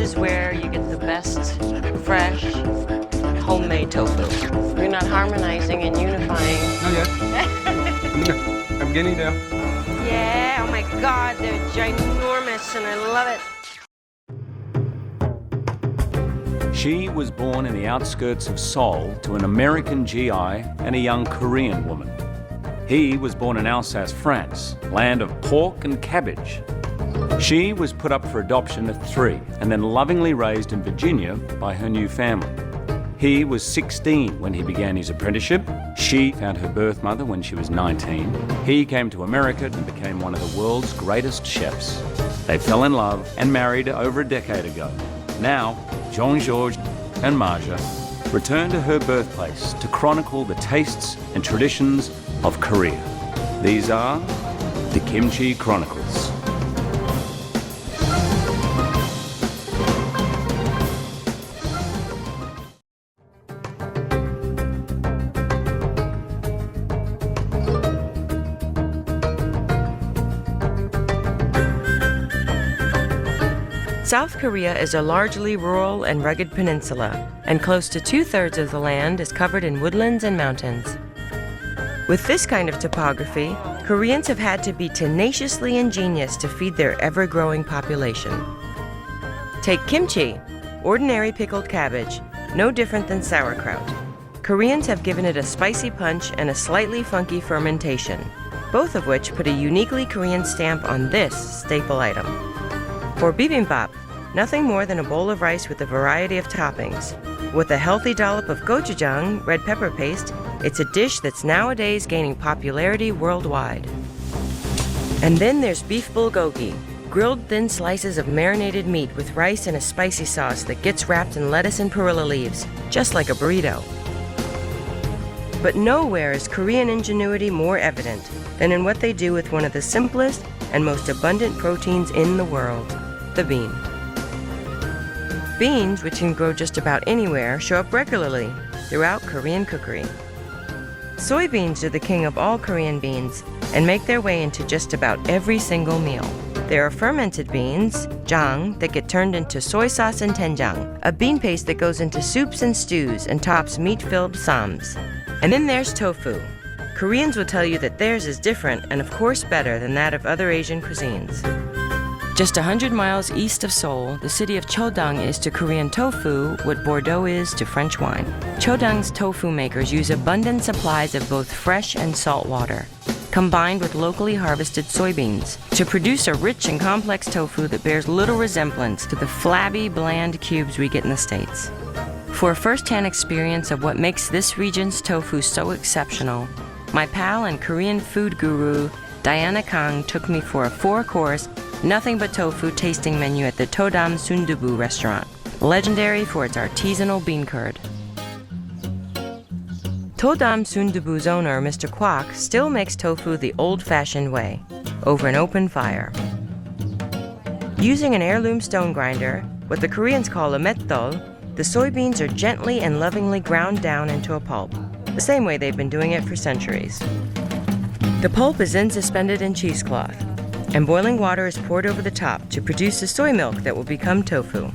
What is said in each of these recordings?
is where you get the best, fresh, homemade tofu. You're not harmonizing and unifying. Not yet. I'm getting there. Yeah, oh my God, they're ginormous and I love it. She was born in the outskirts of Seoul to an American GI and a young Korean woman. He was born in Alsace, France, land of pork and cabbage. She was put up for adoption at 3 and then lovingly raised in Virginia by her new family. He was 16 when he began his apprenticeship. She found her birth mother when she was 19. He came to America and became one of the world's greatest chefs. They fell in love and married over a decade ago. Now, Jean-Georges and Marja return to her birthplace to chronicle the tastes and traditions of Korea. These are the Kimchi Chronicles. South Korea is a largely rural and rugged peninsula, and close to 2/3 of the land is covered in woodlands and mountains. With this kind of topography, Koreans have had to be tenaciously ingenious to feed their ever-growing population. Take kimchi, ordinary pickled cabbage, no different than sauerkraut. Koreans have given it a spicy punch and a slightly funky fermentation, both of which put a uniquely Korean stamp on this staple item. For bibimbap, nothing more than a bowl of rice with a variety of toppings. With a healthy dollop of gochujang, red pepper paste, it's a dish that's nowadays gaining popularity worldwide. And then there's beef bulgogi, grilled thin slices of marinated meat with rice and a spicy sauce that gets wrapped in lettuce and perilla leaves, just like a burrito. But nowhere is Korean ingenuity more evident than in what they do with one of the simplest and most abundant proteins in the world, the bean. Beans, which can grow just about anywhere, show up regularly throughout Korean cookery. Soybeans are the king of all Korean beans and make their way into just about every single meal. There are fermented beans, jang, that get turned into soy sauce and doenjang, a bean paste that goes into soups and stews and tops meat-filled sams. And then there's tofu. Koreans will tell you that theirs is different and of course better than that of other Asian cuisines. Just 100 miles east of Seoul, the city of Chodang is to Korean tofu what Bordeaux is to French wine. Chodang's tofu makers use abundant supplies of both fresh and salt water, combined with locally harvested soybeans, to produce a rich and complex tofu that bears little resemblance to the flabby, bland cubes we get in the States. For a first-hand experience of what makes this region's tofu so exceptional, my pal and Korean food guru Diana Kang took me for a 4-course, nothing but tofu tasting menu at the Todam Sundubu restaurant, legendary for its artisanal bean curd. Todam Sundubu's owner, Mr. Kwok, still makes tofu the old-fashioned way, over an open fire. Using an heirloom stone grinder, what the Koreans call a metdol, the soybeans are gently and lovingly ground down into a pulp, the same way they've been doing it for centuries. The pulp is then suspended in cheesecloth, and boiling water is poured over the top to produce the soy milk that will become tofu.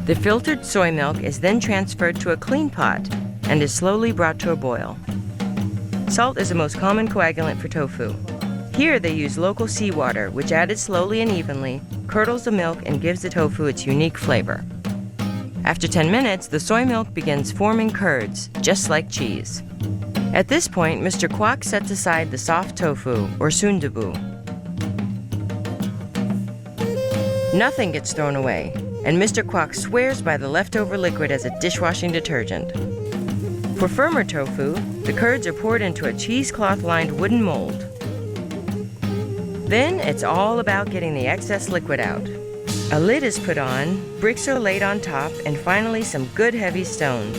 The filtered soy milk is then transferred to a clean pot and is slowly brought to a boil. Salt is the most common coagulant for tofu. Here they use local seawater, which added slowly and evenly, curdles the milk and gives the tofu its unique flavor. After 10 minutes, the soy milk begins forming curds, just like cheese. At this point, Mr. Kwok sets aside the soft tofu, or sundubu. Nothing gets thrown away, and Mr. Kwok swears by the leftover liquid as a dishwashing detergent. For firmer tofu, the curds are poured into a cheesecloth-lined wooden mold. Then it's all about getting the excess liquid out. A lid is put on, bricks are laid on top, and finally some good heavy stones.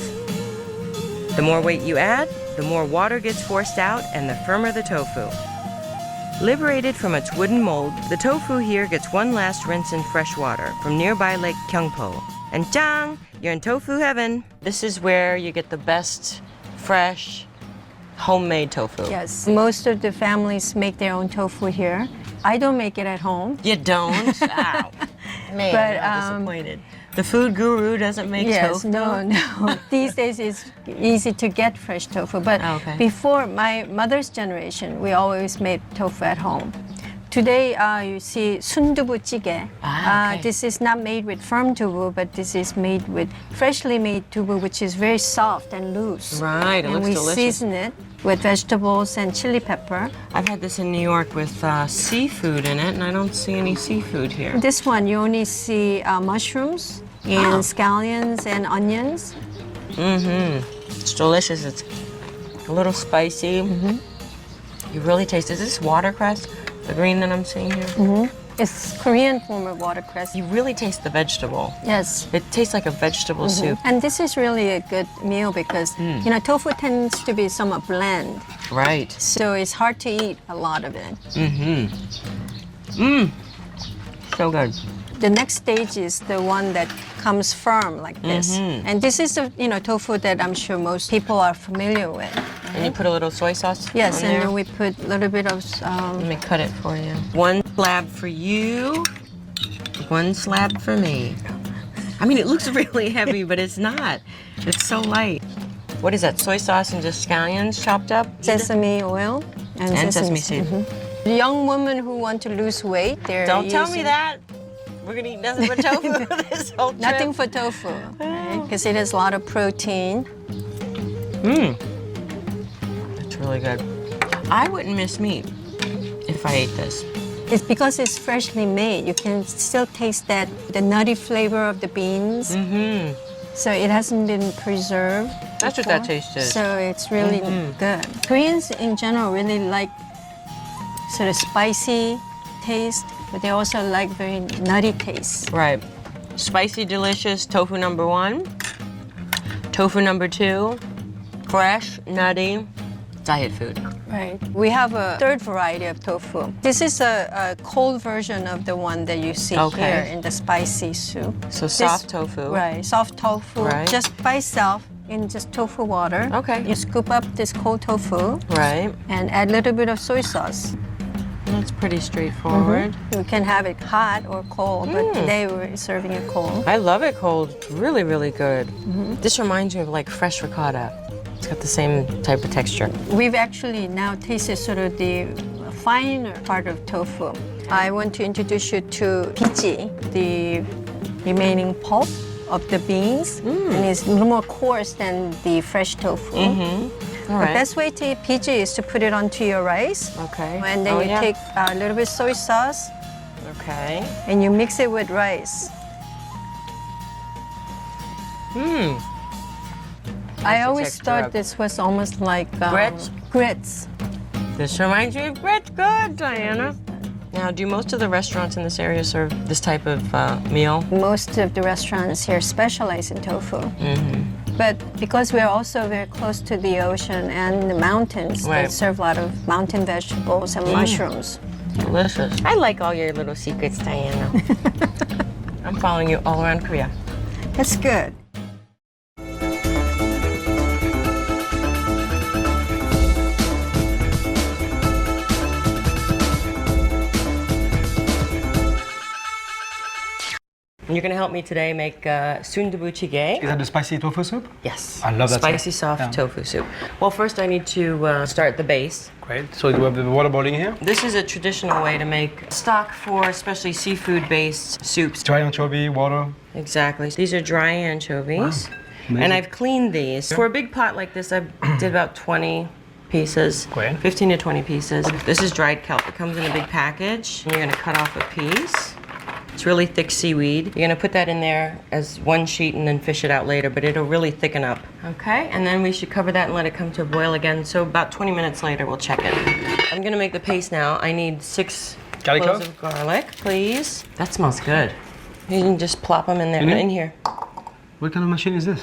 The more weight you add, the more water gets forced out and the firmer the tofu. Liberated from its wooden mold, the tofu here gets one last rinse in fresh water from nearby Lake Gyeongpo. And jang, you're in tofu heaven. This is where you get the best, fresh, homemade tofu. Yes, most of the families make their own tofu here. I don't make it at home. You don't? Ow. Man, But, I'm disappointed. The food guru doesn't make tofu? No. These days it's easy to get fresh tofu. But Okay. before my mother's generation, we always made tofu at home. Today, you see sundubu jjigae. Okay. This is not made with firm dubu, but this is made with freshly made dubu, which is very soft and loose. Right, it and looks we delicious. season it with vegetables and chili pepper. I've had this in New York with seafood in it, and I don't see any seafood here. This one, you only see mushrooms and scallions and onions. It's delicious. It's a little spicy. You really taste. Is this watercress? The green that I'm seeing here? It's Korean form of watercress. You really taste the vegetable. Yes. It tastes like a vegetable soup. And this is really a good meal because, you know, tofu tends to be somewhat bland. Right. So it's hard to eat a lot of it. So good. The next stage is the one that comes firm like this. And this is the, you know, tofu that I'm sure most people are familiar with. And you put a little soy sauce Yes, on and there? then we put a little bit of Let me cut it for you. One slab for you, one slab for me. I mean, it looks really heavy, but it's not. It's so light. What is that, soy sauce and just scallions chopped up? sesame oil And sesame seed. The young women who want to lose weight, they're Don't tell me using- that. We're gonna eat nothing but tofu this whole trip. Nothing for tofu, because it has a lot of protein. It's really good. I wouldn't miss meat if I ate this. It's because it's freshly made. You can still taste the nutty flavor of the beans. So it hasn't been preserved. That's what that taste is. So it's really good. Koreans in general really like sort of spicy taste, but they also like very nutty taste. Right. Spicy, delicious tofu number 1. Tofu number 2. Fresh, nutty, diet food. Right. We have a third variety of tofu. This is a cold version of the one that you see Okay. here in the spicy soup. So soft tofu. Right, soft tofu, Right. just by itself in just tofu water. Okay. You scoop up this cold tofu Right. and add a little bit of soy sauce. That's pretty straightforward. You can have it hot or cold, but today we're serving it cold. I love it cold. It's really, really good. This reminds me of like fresh ricotta. It's got the same type of texture. We've actually now tasted sort of the finer part of tofu. I want to introduce you to Kimchi, the remaining pulp of the beans, and it's a little more coarse than the fresh tofu. All The right. best way to eat PG is to put it onto your rice. Okay. And then Oh, you yeah. take a little bit soy sauce Okay. and you mix it with rice. I always texture thought of- this was almost like Grits? grits. This reminds me of grits. Good, Diana. Now, do most of the restaurants in this area serve this type of meal? Most of the restaurants here specialize in tofu. But because we're also very close to the ocean and the mountains, they Right. serve a lot of mountain vegetables and mushrooms. Delicious. I like all your little secrets, Diana. I'm following you all around Korea. That's good. And you're gonna help me today make sundubu jjigae. Is that the spicy tofu soup? Yes. I love that Spicy, soup. soft Yeah. tofu soup. Well, first I need to start the base. Great. So you have the water boiling here? This is a traditional way to make stock for especially seafood-based soups. Dry anchovy, water. Exactly. These are dry anchovies. Amazing. And I've cleaned these. For a big pot like this, I did about 20 pieces. Great. 15 to 20 pieces. This is dried kelp. It comes in a big package. You're gonna cut off a piece. It's really thick seaweed. You're gonna put that in there as one sheet and then fish it out later, but it'll really thicken up. Okay, and then we should cover that and let it come to a boil again. So about 20 minutes later, we'll check it. I'm gonna make the paste now. I need 6 Garlic cloves clove? of garlic, please. That smells good. You can just plop them in there, in here. What kind of machine is this?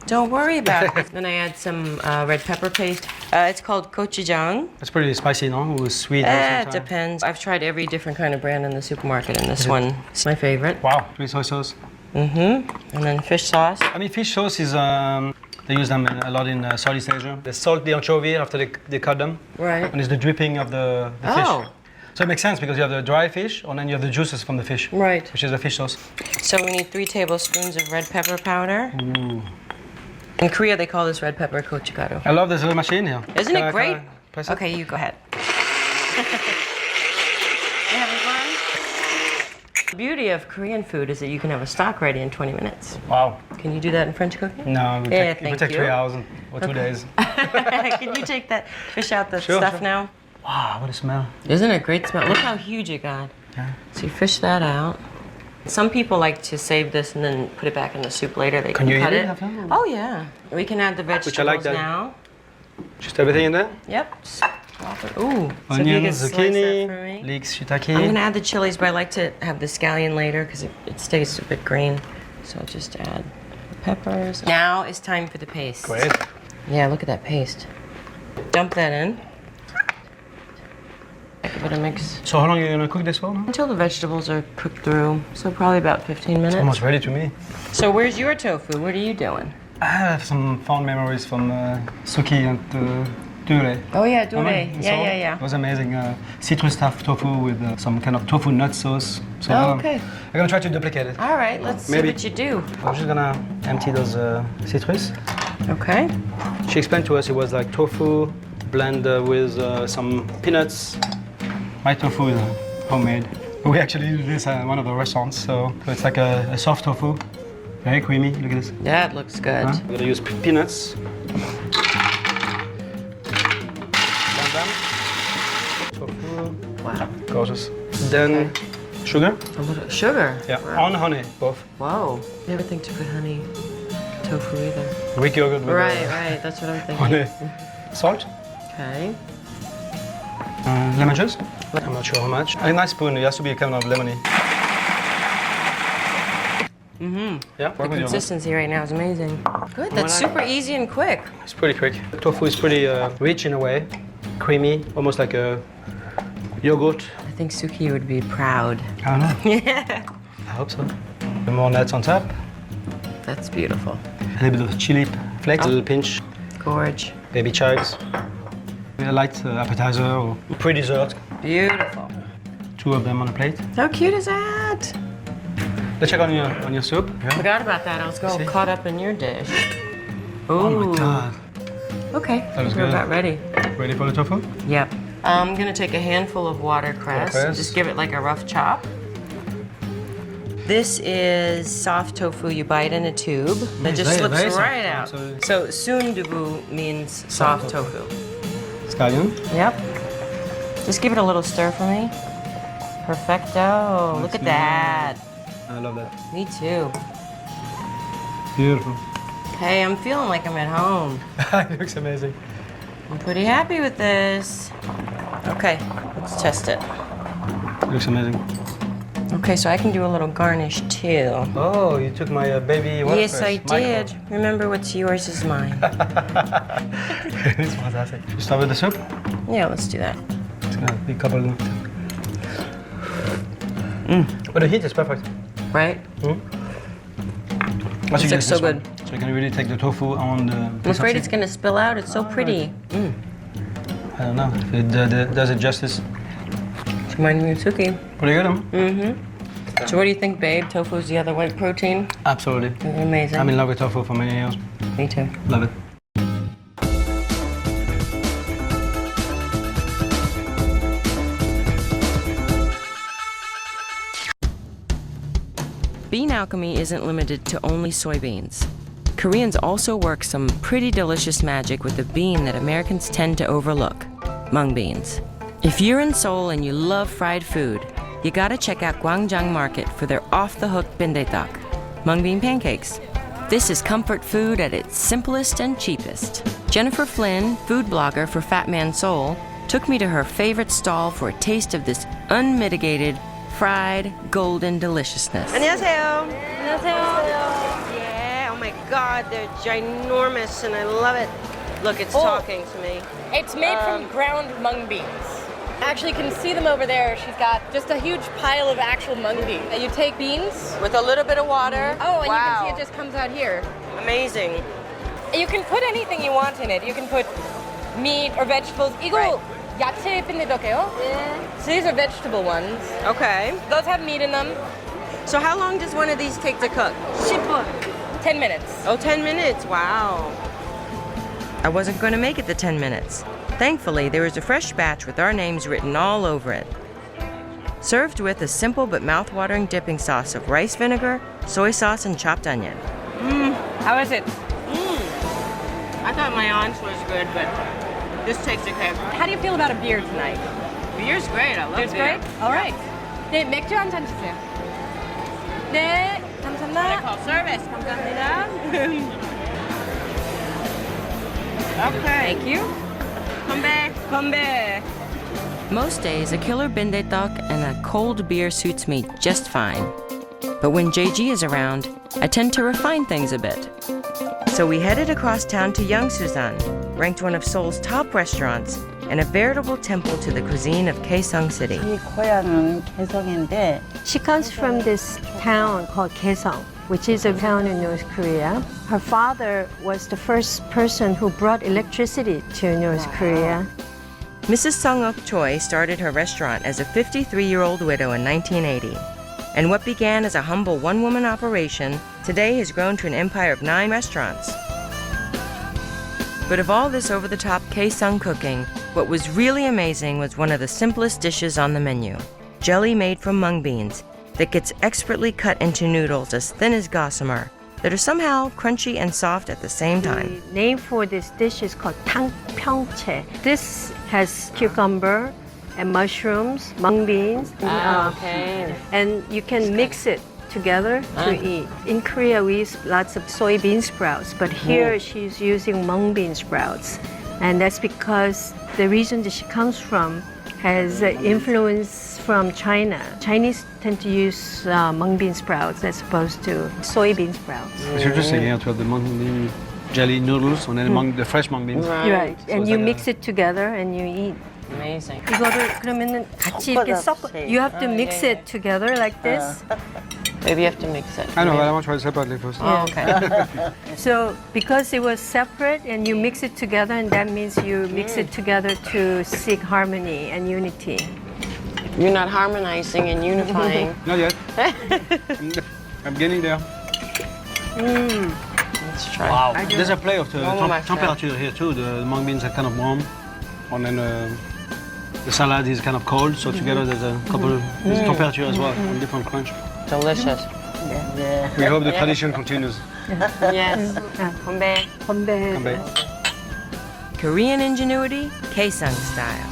Don't worry about it. Then I add some red pepper paste. It's called gochujang. It's pretty spicy, no? With sweet at the It same time. depends. I've tried every different kind of brand in the supermarket, and this one is my favorite. Wow. Sweet soy sauce. And then fish sauce. I mean, fish sauce is, they use them a lot in Southeast Asia. They salt the anchovy after they cut them. Right. And it's the dripping of the fish. Oh. So it makes sense because you have the dry fish and then you have the juices from the fish. Right. Which is the fish sauce. So we need 3 tablespoons of red pepper powder. Ooh. In Korea, they call this red pepper gochugaru. I love this little machine here. Isn't it great? Can I press it? Okay, you go ahead. You having fun? The beauty of Korean food is that you can have a stock ready in 20 minutes. Wow. Can you do that in French cooking? No, it Yeah, would thank take you. 3 hours or 2 days. Can you take that fish out the Sure, stuff sure. now? Wow, what a smell. Isn't it a great smell? Look how huge it got. Yeah. So you fish that out. Some people like to save this and then put it back in the soup later. They can you cut eat it. it after? Oh yeah. We can add the vegetables like that. now. Just everything in there? Yep. Just drop it. Ooh. So if you Onion, could slice that for zucchini, me. leeks, I'm shiitake. gonna add the chilies, but I like to have the scallion later because it stays a bit green. So I'll just add the peppers. Now it's time for the paste. Great. Yeah, look at that paste. Dump that in. Give it a mix. So how long are you gonna cook this for now? Until the vegetables are cooked through. So probably about 15 minutes. Almost ready to me. So where's your tofu? What are you doing? I have some fond memories from Suki and Dure. Oh yeah, dure. In Seoul. It was amazing. Citrus stuffed tofu with some kind of tofu nut sauce. So Oh, okay. I'm gonna try to duplicate it. All right, let's Maybe. see what you do. I'm just gonna empty those citrus. Okay. She explained to us it was like tofu blended with some peanuts. My tofu is homemade. We actually do this at one of the restaurants, so it's like a soft tofu, very creamy. Look at this. That looks good. Huh? We're gonna use peanuts. Blend them. Tofu. Wow. Gorgeous. Then sugar. A little sugar. Yeah. Wow. On honey, both. Whoa. Never think to put honey tofu either. Greek yogurt with Right. That's what I'm thinking. honey. Salt. Okay. Lemon juice. I'm not sure how much. A nice spoon. It has to be kind of lemony. Mm-hmm. Yeah. The consistency right now is amazing. Good. That's super easy and quick. It's pretty quick. Tofu is pretty rich in a way, creamy, almost like a yogurt. I think Suki would be proud. I don't know. Yeah. I hope so. More nuts on top. That's beautiful. A little bit of chili flakes, a little pinch. Gorge. Baby chives. A light appetizer or pre-dessert. Beautiful. 2 of them on a plate. How cute is that? Let's check on your soup. Yeah. Forgot about that. I was See? caught up in your dish. Ooh. Oh my god. Okay. That was We're good. about ready. Ready for the tofu? Yep. I'm gonna take a handful of watercress and Watercress. just give it like a rough chop. This is soft tofu you buy it in a tube. It just very- slips very soft. right out. So sundubu means soft tofu. Scallion. Yep. Just give it a little stir for me. Perfecto. Look at that. I love that. Me too. Beautiful. Hey, I'm feeling like I'm at home. It looks amazing. I'm pretty happy with this. Okay, let's test it. It looks amazing. Okay, so I can do a little garnish too. Oh, you took my baby watercress. Yes, I did. Remember, what's yours is mine. It's fantastic. You start with the soup? Yeah, let's do that. It's gonna be coupled. But the heat is perfect. Right? What This looks so good. So you can really take the tofu on the. I'm afraid it's gonna spill out. It's so pretty. I don't know if it does it justice. Remind me of Suki. Pretty good, huh? Mm-hmm. So what do you think, babe? Tofu's the other white protein? Absolutely. It's amazing. I'm in love with tofu for many years. Me too. Love it. Bean alchemy isn't limited to only soybeans. Koreans also work some pretty delicious magic with a bean that Americans tend to overlook, mung beans. If you're in Seoul and you love fried food, you gotta check out Gwangjang Market for their off-the-hook bindae-tak, mung bean pancakes. This is comfort food at its simplest and cheapest. Jennifer Flynn, food blogger for Fat Man Seoul, took me to her favorite stall for a taste of this unmitigated, fried, golden deliciousness. 안녕하세요. 안녕하세요. Yeah, oh my God, they're ginormous and I love it. Look, it's talking to me. It's made from ground mung beans. Actually, you can see them over there. She's got just a huge pile of actual mung beans. You take beans. With a little bit of water. Oh, and you wow. can see it just comes out here. Amazing. You can put anything you want in it. You can put meat or vegetables. 이거 야채 핀데도게요? So these are vegetable ones. Okay. Those have meat in them. So how long does one of these take to cook? 10분. 10 minutes. Oh, 10 minutes. Wow. I wasn't going to make it the 10 minutes. Thankfully, there was a fresh batch with our names written all over it. Served with a simple but mouth-watering dipping sauce of rice vinegar, soy sauce, and chopped onion. How is it? I thought my aunt's was good, but this tastes okay. How do you feel about a beer tonight? Beer's great. I love It's great? All right. 네, 맥주 한 잔 주세요. 네, 감사합니다. Call service. 감사합니다. Okay. Thank you. Come back. Come back. Most days, a killer bindae-tteok and a cold beer suits me just fine. But when JG is around, I tend to refine things a bit. So we headed across town to Yeongsusan, ranked one of Seoul's top restaurants and a veritable temple to the cuisine of Kaesong City. 이 고향은 개성인데 She comes from this town called Kaesong, which is a town in North Korea. Her father was the first person who brought electricity to North Korea. Mrs. Sung-ok Choi started her restaurant as a 53-year-old widow in 1980. And what began as a humble one-woman operation today has grown to an empire of 9 restaurants. But of all this over-the-top Kaesong cooking, what was really amazing was one of the simplest dishes on the menu, jelly made from mung beans that gets expertly cut into noodles as thin as gossamer that are somehow crunchy and soft at the same time. The name for this dish is called tangpyeongchae. This has cucumber and mushrooms, mung beans, Okay. and you can mix it together to eat. In Korea, we use lots of soybean sprouts, but here she's using mung bean sprouts. And that's because the region that she comes from has influence from China. Chinese tend to use mung bean sprouts as opposed to soybean sprouts. It's interesting here to have the mung bean jelly noodles and then the fresh mung beans. Right. So And it's you like mix it together and you eat. Amazing. 이거를 그러면은 같이 이렇게 섞어. You have to mix it together like this. Maybe you have to mix it. I know, but I want to try it separately first. Oh, okay. So because it was separate and you mix it together, and that means you mix it together to seek harmony and unity. You're not harmonizing and unifying. Not yet. I'm getting there. Let's try. Wow. There's a play of the my friend. temperature here too. The mung beans are kind of warm, and then the salad is kind of cold. So together there's a couple there's temperature as well, and different crunch. Delicious. We hope the tradition continues. Yes. 건배. 건배. Come back. Korean ingenuity, Kaesong style.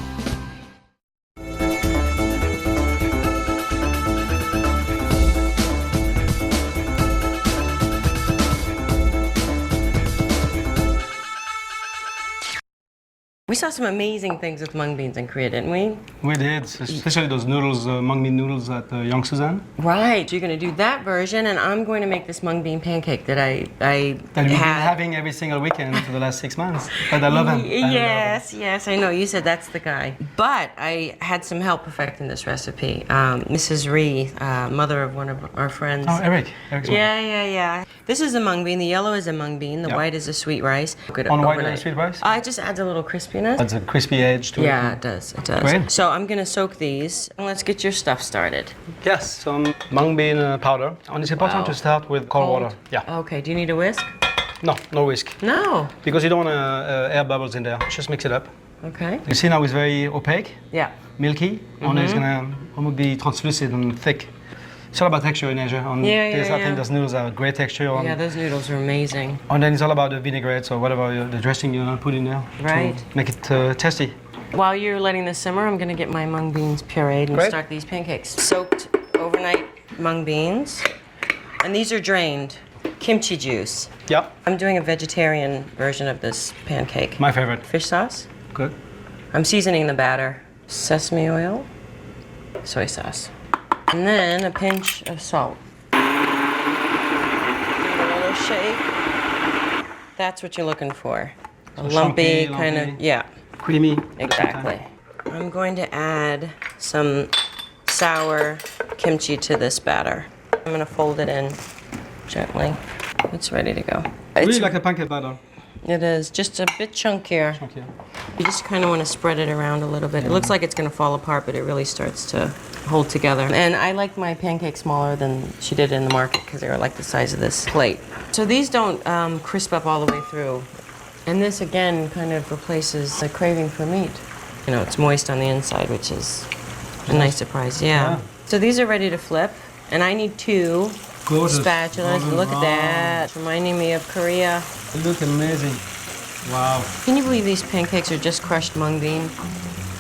We saw some amazing things with mung beans in Korea, didn't we? We did, especially those noodles, mung bean noodles at Yeongsusan. Right. You're going to do that version, and I'm going to make this mung bean pancake that I That we've been had. having every single weekend for the last 6 months. But I love him. Yes, I know. You said that's the guy. But I had some help perfecting this recipe. Mrs. Ree, mother of one of our friends. Oh, Eric. Eric's Yeah. This is a mung bean. The yellow is a mung bean. The Yeah. white is a sweet rice. Good On white overnight. sweet rice? It just adds a little crispiness. That's a crispy edge to it. Yeah, it does. It does. Great. So I'm going to soak these. And let's get your stuff started. Yes, some mung bean powder. And it's important Wow. to start with cold water. Yeah. Okay, do you need a whisk? No whisk. No. Because you don't want air bubbles in there. Just mix it up. Okay. You see now it's very opaque, Yeah. milky, and it's gonna almost be translucent and thick. It's all about texture in Asia. And Yeah, this, I yeah. think those noodles are great texture. Yeah, those noodles are amazing. And then it's all about the vinaigrettes or whatever the dressing you put in there. Right. To make it tasty. While you're letting this simmer, I'm going to get my mung beans pureed and Great. start these pancakes. Soaked overnight mung beans. And these are drained. Kimchi juice. Yeah, I'm doing a vegetarian version of this pancake. my favorite. Fish sauce. Good. I'm seasoning the batter. Sesame oil. Soy sauce. And then a pinch of salt. Give it a little shake. That's what you're looking for. A lumpy chunky, kind of, lumpy. yeah. Creamy. Exactly. I'm going to add some sour kimchi to this batter. I'm going to fold it in gently. It's ready to go. Really It's, like a pancake batter. it is just a bit chunkier. Okay. You just kind of want to spread it around a little bit. It looks like it's going to fall apart, but it really starts to hold together. And I like my pancakes smaller than she did in the market because they were like the size of this plate. So these don't crisp up all the way through. And this, again, kind of replaces the craving for meat. You know, it's moist on the inside, which is a nice surprise. Yeah. So these are ready to flip. And I need 2 spatulas. Look at that. Reminding me of Korea. They look amazing. Wow. Can you believe these pancakes are just crushed mung bean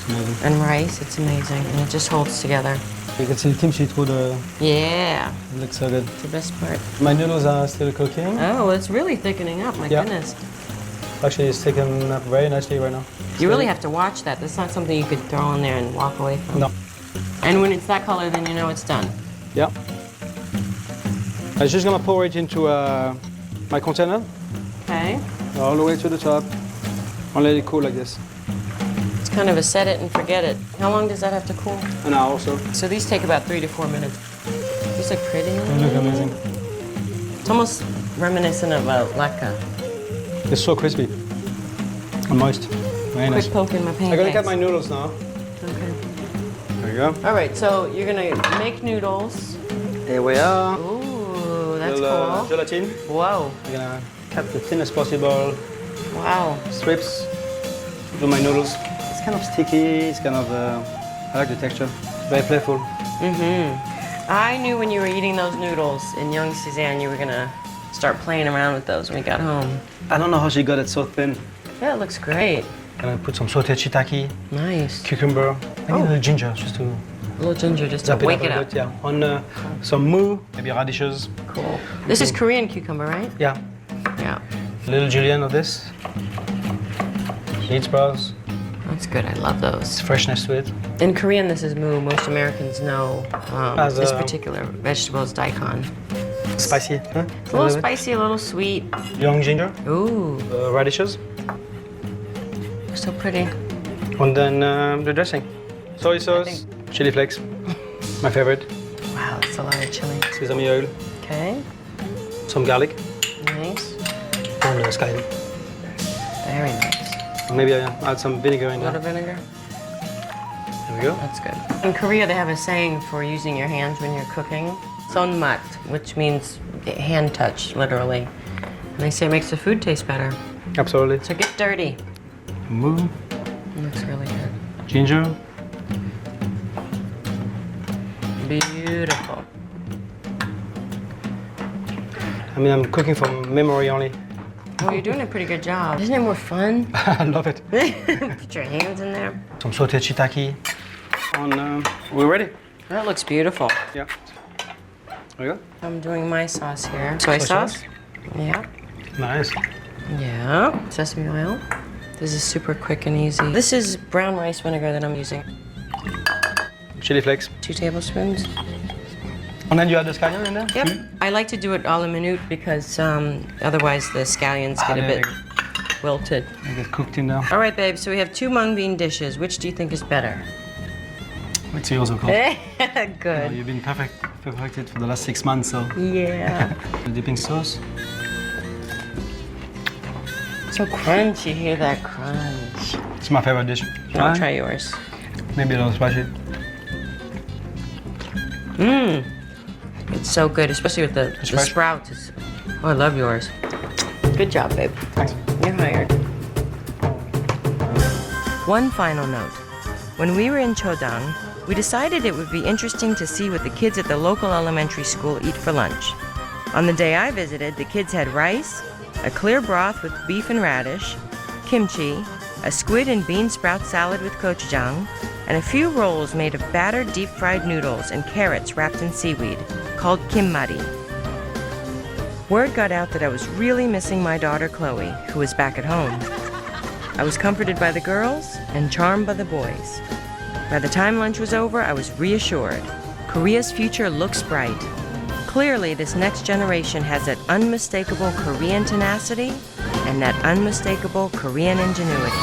Amazing. and rice? It's amazing. And it just holds together. You can see the kimchi through the... Yeah. It looks so good. It's the best part. My noodles are still cooking. Oh, it's really thickening up. My Yeah. goodness. Actually, it's thickening up very nicely right now. You really have to watch that. That's not something you could throw in there and walk away from. No. And when it's that color, then you know it's done. Yeah. I'm just gonna pour it into my container, Okay. all the way to the top, and let it cool like this. It's kind of a set it and forget it. How long does that have to cool? An hour also. So these take about 3 to 4 minutes. These look pretty. They look amazing. It's almost reminiscent of a lacca. It's so crispy and moist. Very nice. Quick poke in my pancakes. I'm gonna get my noodles now. Okay. There you go. All right, so you're gonna make noodles. Here we are. Ooh, that's Little, cool. gelatin. Whoa. I'm gonna cut the thinnest possible Wow. strips. Do my noodles. It's kind of sticky. It's kind of. I like the texture. Very playful. I knew when you were eating those noodles in young Suzanne, you were gonna start playing around with those when we got home. I don't know how she got it so thin. Yeah, it looks great. Gonna put some sauteed shiitake, Nice. cucumber, I need a little ginger just to A little ginger just to zap wake it it up a up. bit. Yeah, on some mu, maybe radishes. Cool. This is Korean cucumber, right? Yeah, Yeah. a little julienne of this. Seed sprouts, That's good. I love it's those. freshness to it. In Korean, this is mu. Most Americans know As this a- particular vegetable is daikon. Spicy, huh? It's a little spicy, a little sweet. Young ginger, Ooh, radishes, so pretty. and then the dressing. Soy sauce, chili flakes, my favorite. Wow, that's a lot of chili. Sesame oil, Okay, some garlic, nice. and scallion. Very nice. Maybe I add some vinegar in A little there. vinegar. There we go. That's good. In Korea, they have a saying for using your hands when you're cooking. Sonmat, which means hand touch, literally. And they say it makes the food taste better. Absolutely. So get dirty. Mu, It looks really good. ginger. Beautiful. I mean, I'm cooking from memory only. Oh, you're doing a pretty good job. Isn't it more fun? I love it. Put your hands in there. Some sauteed shiitake. And we're ready. That looks beautiful. Yeah. There you go. I'm doing my sauce here. Soy sauce? sauce? Yeah. Nice. Yeah. Sesame oil. This is super quick and easy. This is brown rice vinegar that I'm using. Chili flakes. 2 tablespoons. And then you add the scallion in there? Yep. I like to do it a la minute because otherwise the scallions get a there bit you wilted. They get cooked in there. All right, babe. So we have 2 mung bean dishes. Which do you think is better? It's yours, of course. Good. You've been perfected for the last 6 months, so. Yeah. The dipping sauce. So crunchy. Hear that crunch. It's my favorite dish. I'll try yours. Maybe a little spicy. Mmm. It's so good, especially with the fresh. sprouts. Oh, I love yours. Good job, babe. Thanks. You're hired. One final note. When we were in Chodang, we decided it would be interesting to see what the kids at the local elementary school eat for lunch. On the day I visited, the kids had rice, a clear broth with beef and radish, kimchi, a squid and bean sprout salad with gochujang, and a few rolls made of battered deep-fried noodles and carrots wrapped in seaweed, called kimmari. Word got out that I was really missing my daughter Chloe, who was back at home. I was comforted by the girls and charmed by the boys. By the time lunch was over, I was reassured. Korea's future looks bright. Clearly, this next generation has that unmistakable Korean tenacity and that unmistakable Korean ingenuity.